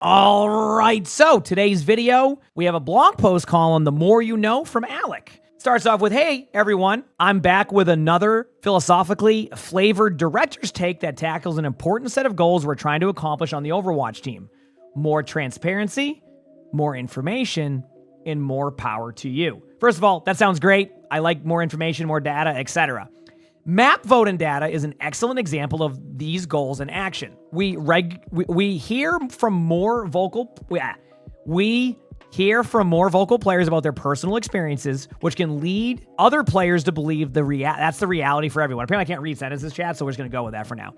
All right, so today's video, we have a blog post calling The More You Know from Alec. Starts off with, hey, everyone, I'm back with another philosophically flavored director's take that tackles an important set of goals we're trying to accomplish on the Overwatch team. More transparency, more information, and more power to you. First of all, that sounds great. I like more information, more data, etc. Map voting data is an excellent example of these goals in action. We hear from more vocal players about their personal experiences, which can lead other players to believe that's the reality for everyone. Apparently I can't read sentences, chat, so we're just going to go with that for now.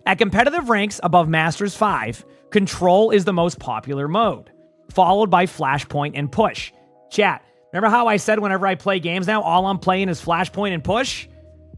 At competitive ranks above Masters 5, Control is the most popular mode, followed by Flashpoint and Push. Chat, remember how I said whenever I play games now, all I'm playing is Flashpoint and Push?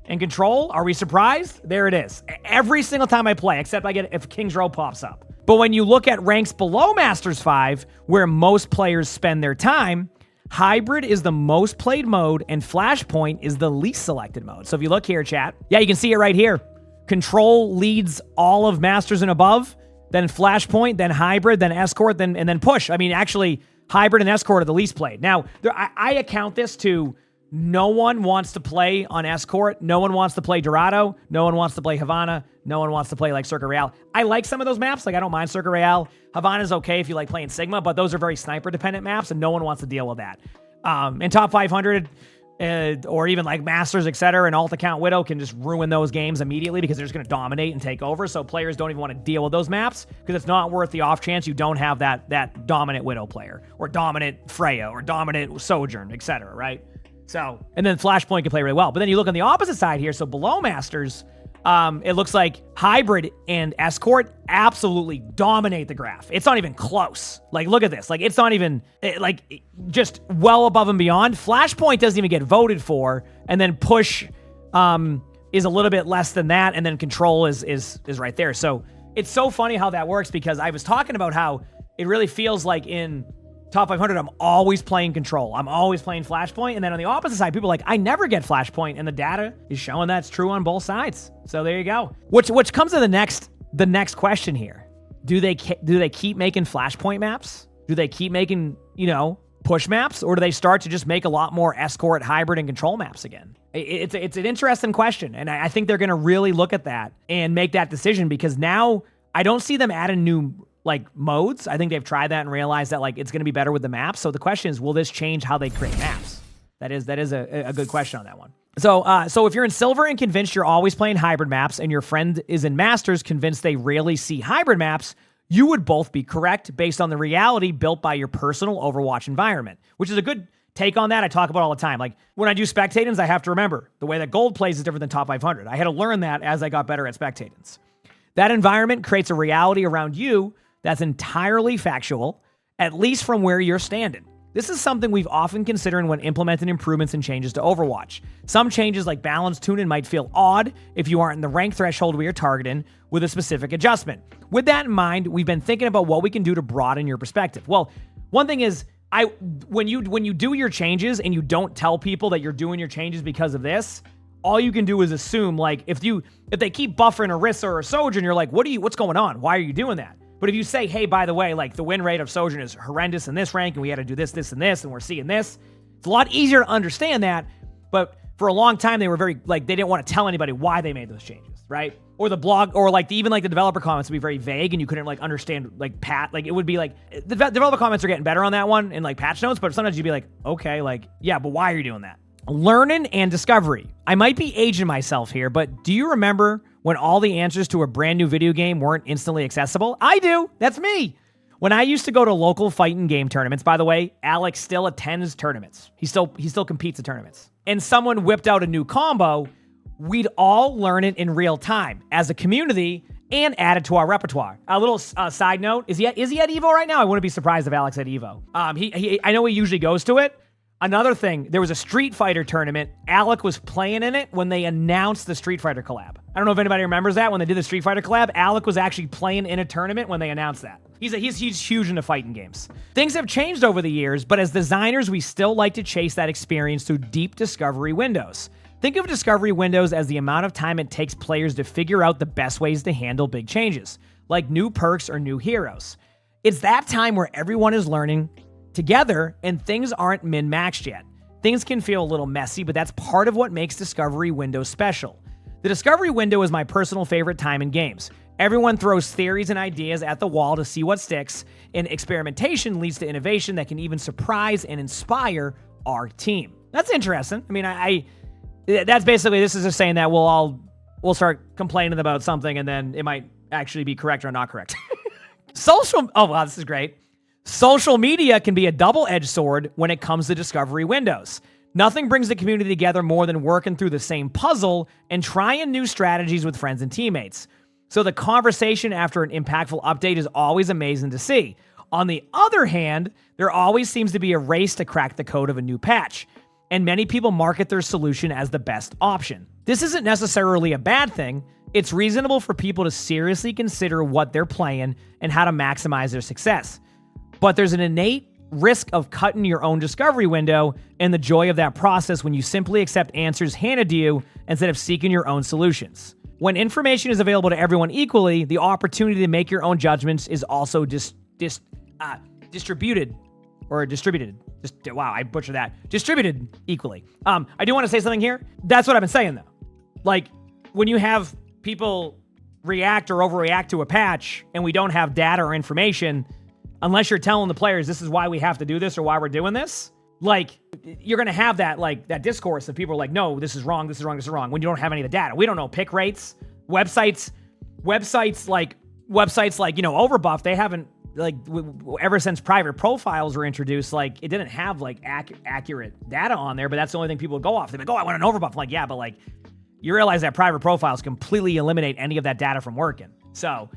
And Control, are we surprised? There it is. Every single time I play, except if King's Row pops up. But when you look at ranks below Masters 5, where most players spend their time, Hybrid is the most played mode, and Flashpoint is the least selected mode. So if you look here, chat, yeah, you can see it right here. Control leads all of Masters and above, then Flashpoint, then Hybrid, then Escort, and then Push. I mean, actually, Hybrid and Escort are the least played. Now, I account this to no one wants to play on Escort. No one wants to play Dorado. No one wants to play Havana. No one wants to play like Circuit Royale. I like some of those maps. Like, I don't mind Circuit Royale. Havana's okay if you like playing Sigma, but those are very sniper-dependent maps, and no one wants to deal with that. In top 500, or even like Masters, etc., and alt account Widow can just ruin those games immediately because they're just going to dominate and take over. So players don't even want to deal with those maps because it's not worth the off chance you don't have that dominant Widow player, or dominant Freya, or dominant Sojourn, etc., right? So, and then Flashpoint can play really well. But then you look on the opposite side here, so below Masters, it looks like Hybrid and Escort absolutely dominate the graph. It's not even close. Like, look at this. Like, it's not even, just well above and beyond. Flashpoint doesn't even get voted for, and then Push is a little bit less than that, and then Control is right there. So, it's so funny how that works, because I was talking about how it really feels like in top 500, I'm always playing Control. I'm always playing Flashpoint. And then on the opposite side, people are like, I never get Flashpoint. And the data is showing that's true on both sides. So there you go. Which comes to the next question here. Do they keep making Flashpoint maps? Do they keep making, Push maps? Or do they start to just make a lot more Escort, Hybrid, and Control maps again? It's an interesting question. And I think they're going to really look at that and make that decision, because now I don't see them adding new modes. I think they've tried that and realized that it's going to be better with the maps. So the question is, will this change how they create maps? That is a good question on that one. So if you're in Silver and convinced you're always playing Hybrid maps, and your friend is in Masters convinced they rarely see Hybrid maps, you would both be correct based on the reality built by your personal Overwatch environment, which is a good take on that. I talk about all the time. Like, when I do spectators, I have to remember the way that gold plays is different than top 500. I had to learn that as I got better at spectators. That environment creates a reality around you that's entirely factual, at least from where you're standing. This is something we've often considered when implementing improvements and changes to Overwatch. Some changes like balance tuning might feel odd if you aren't in the rank threshold we are targeting with a specific adjustment. With that in mind, we've been thinking about what we can do to broaden your perspective. Well, one thing is, when you do your changes and you don't tell people that you're doing your changes because of this, all you can do is assume, if they keep buffering a Orisa or a Sojourn, you're like, what's going on? Why are you doing that? But if you say, hey, by the way, the win rate of Sojourn is horrendous in this rank, and we had to do this, this, and this, and we're seeing this, it's a lot easier to understand that. But for a long time, they were very, they didn't want to tell anybody why they made those changes, right? Or the blog, or even the developer comments would be very vague, and you couldn't understand, it would be the developer comments are getting better on that one in patch notes, but sometimes you'd be like, okay, yeah, but why are you doing that? Learning and discovery. I might be aging myself here, but do you remember when all the answers to a brand new video game weren't instantly accessible? I do. That's me. When I used to go to local fighting game tournaments, by the way, Alex still attends tournaments. He still competes at tournaments. And someone whipped out a new combo, we'd all learn it in real time as a community and add it to our repertoire. A little side note, is he at EVO right now? I wouldn't be surprised if Alex had EVO. I know he usually goes to it. Another thing, there was a Street Fighter tournament. Alec was playing in it when they announced the Street Fighter collab. I don't know if anybody remembers that. When they did the Street Fighter collab, Alec was actually playing in a tournament when they announced that. He's huge into fighting games. Things have changed over the years, but as designers, we still like to chase that experience through deep discovery windows. Think of discovery windows as the amount of time it takes players to figure out the best ways to handle big changes, like new perks or new heroes. It's that time where everyone is learning together and things aren't min-maxed yet. Things can feel a little messy, but that's part of what makes Discovery Window special. The Discovery Window is my personal favorite time in games. Everyone throws theories and ideas at the wall to see what sticks, and experimentation leads to innovation that can even surprise and inspire our team. That's interesting. I mean, that's basically, this is just saying that we'll start complaining about something and then it might actually be correct or not correct. Oh, wow, this is great. Social media can be a double-edged sword when it comes to Discovery Windows. Nothing brings the community together more than working through the same puzzle and trying new strategies with friends and teammates. So the conversation after an impactful update is always amazing to see. On the other hand, there always seems to be a race to crack the code of a new patch, and many people market their solution as the best option. This isn't necessarily a bad thing. It's reasonable for people to seriously consider what they're playing and how to maximize their success. But there's an innate risk of cutting your own discovery window and the joy of that process when you simply accept answers handed to you instead of seeking your own solutions. When information is available to everyone equally, the opportunity to make your own judgments is also distributed. Wow, I butchered that. Distributed equally. I do want to say something here. That's what I've been saying, though. Like, when you have people react or overreact to a patch and we don't have data or information, unless you're telling the players this is why we have to do this or why we're doing this, like, you're going to have that discourse of people are like, no, this is wrong, this is wrong, this is wrong, when you don't have any of the data. We don't know pick rates, websites like, Overbuff, they haven't, like, ever since private profiles were introduced, like, it didn't have, like, accurate data on there, but that's the only thing people would go off. They're like, oh, I want an Overbuff. I'm like, yeah, but, like, you realize that private profiles completely eliminate any of that data from working. So,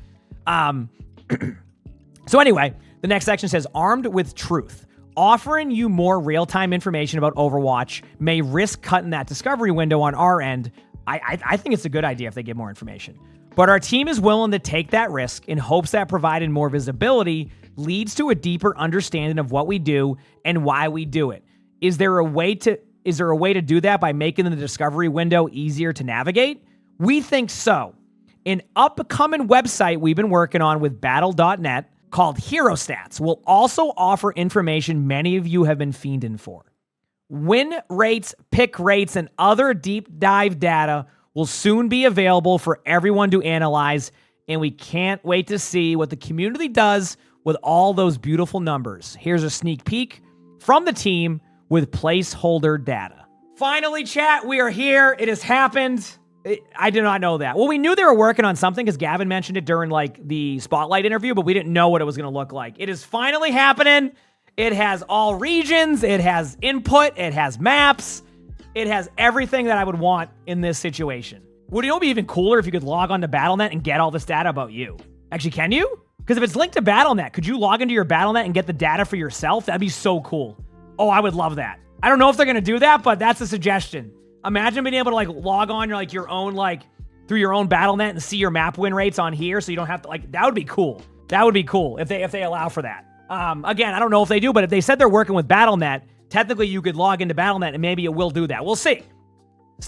so anyway, the next section says, armed with truth. Offering you more real-time information about Overwatch may risk cutting that discovery window on our end. I think it's a good idea if they give more information. But our team is willing to take that risk in hopes that providing more visibility leads to a deeper understanding of what we do and why we do it. Is there a way to do that by making the discovery window easier to navigate? We think so. An upcoming website we've been working on with battle.net called Hero Stats will also offer information many of you have been fiending for. Win rates, pick rates, and other deep dive data will soon be available for everyone to analyze, and we can't wait to see what the community does with all those beautiful numbers. Here's a sneak peek from the team with placeholder data. Finally, chat, we are here. It has happened. I did not know that. Well, we knew they were working on something because Gavin mentioned it during, like, the Spotlight interview, but we didn't know what it was going to look like. It is finally happening. It has all regions. It has input. It has maps. It has everything that I would want in this situation. Would it be even cooler if you could log on to Battle.net and get all this data about you? Actually, can you? Because if it's linked to Battle.net, could you log into your Battle.net and get the data for yourself? That'd be so cool. Oh, I would love that. I don't know if they're going to do that, but that's a suggestion. Imagine being able to, like, log on your own, like, through your own Battle.net and see your map win rates on here so you don't have to, like, that would be cool. That would be cool if they allow for that. Again, I don't know if they do, but if they said they're working with Battle.net, technically you could log into Battle.net and maybe it will do that. We'll see.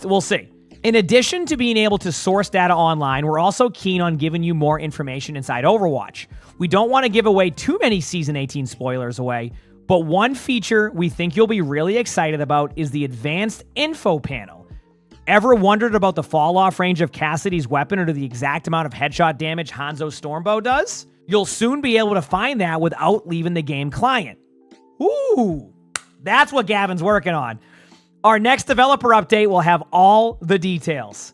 We'll see. In addition to being able to source data online, we're also keen on giving you more information inside Overwatch. We don't want to give away too many Season 18 spoilers away, but one feature we think you'll be really excited about is the advanced info panel. Ever wondered about the fall-off range of Cassidy's weapon or the exact amount of headshot damage Hanzo's Stormbow does? You'll soon be able to find that without leaving the game client. Ooh, that's what Gavin's working on. Our next developer update will have all the details.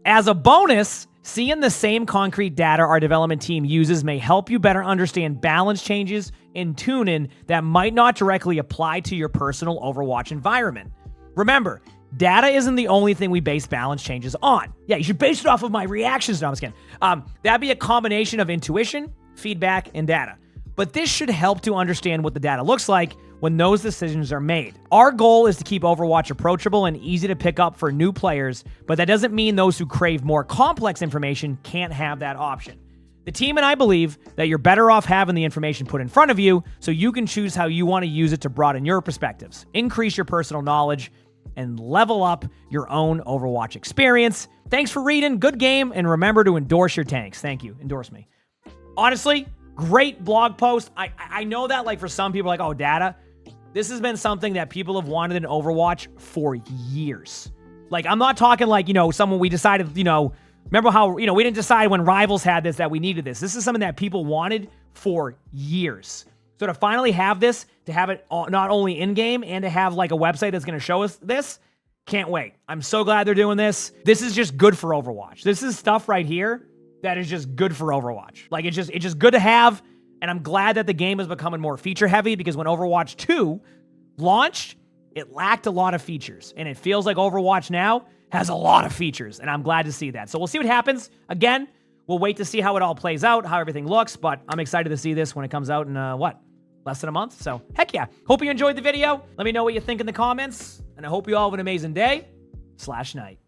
As a bonus, seeing the same concrete data our development team uses may help you better understand balance changes in tuning that might not directly apply to your personal Overwatch environment. Remember, data isn't the only thing we base balance changes on. Yeah, you should base it off of my reactions. No, I'm just kidding. That'd be a combination of intuition, feedback, and data. But this should help to understand what the data looks like when those decisions are made. Our goal is to keep Overwatch approachable and easy to pick up for new players, but that doesn't mean those who crave more complex information can't have that option. The team and I believe that you're better off having the information put in front of you so you can choose how you want to use it to broaden your perspectives, increase your personal knowledge, and level up your own Overwatch experience. Thanks for reading. Good game. And remember to endorse your tanks. Thank you. Endorse me. Honestly, Great blog post. I know that, like, for some people, like, oh, data. This has been something that people have wanted in Overwatch for years. Like, I'm not talking like, someone we decided, remember how, we didn't decide when Rivals had this that we needed this. This is something that people wanted for years. So to finally have this, to have it not only in-game and to have like a website that's going to show us this, can't wait. I'm so glad they're doing this. This is just good for Overwatch. This is stuff right here that is just good for Overwatch. Like, it's just good to have, and I'm glad that the game is becoming more feature-heavy, because when Overwatch 2 launched, it lacked a lot of features, and it feels like Overwatch now has a lot of features, and I'm glad to see that. So we'll see what happens. Again, we'll wait to see how it all plays out, how everything looks, but I'm excited to see this when it comes out in, less than a month? So, heck yeah. Hope you enjoyed the video. Let me know what you think in the comments, and I hope you all have an amazing day/night.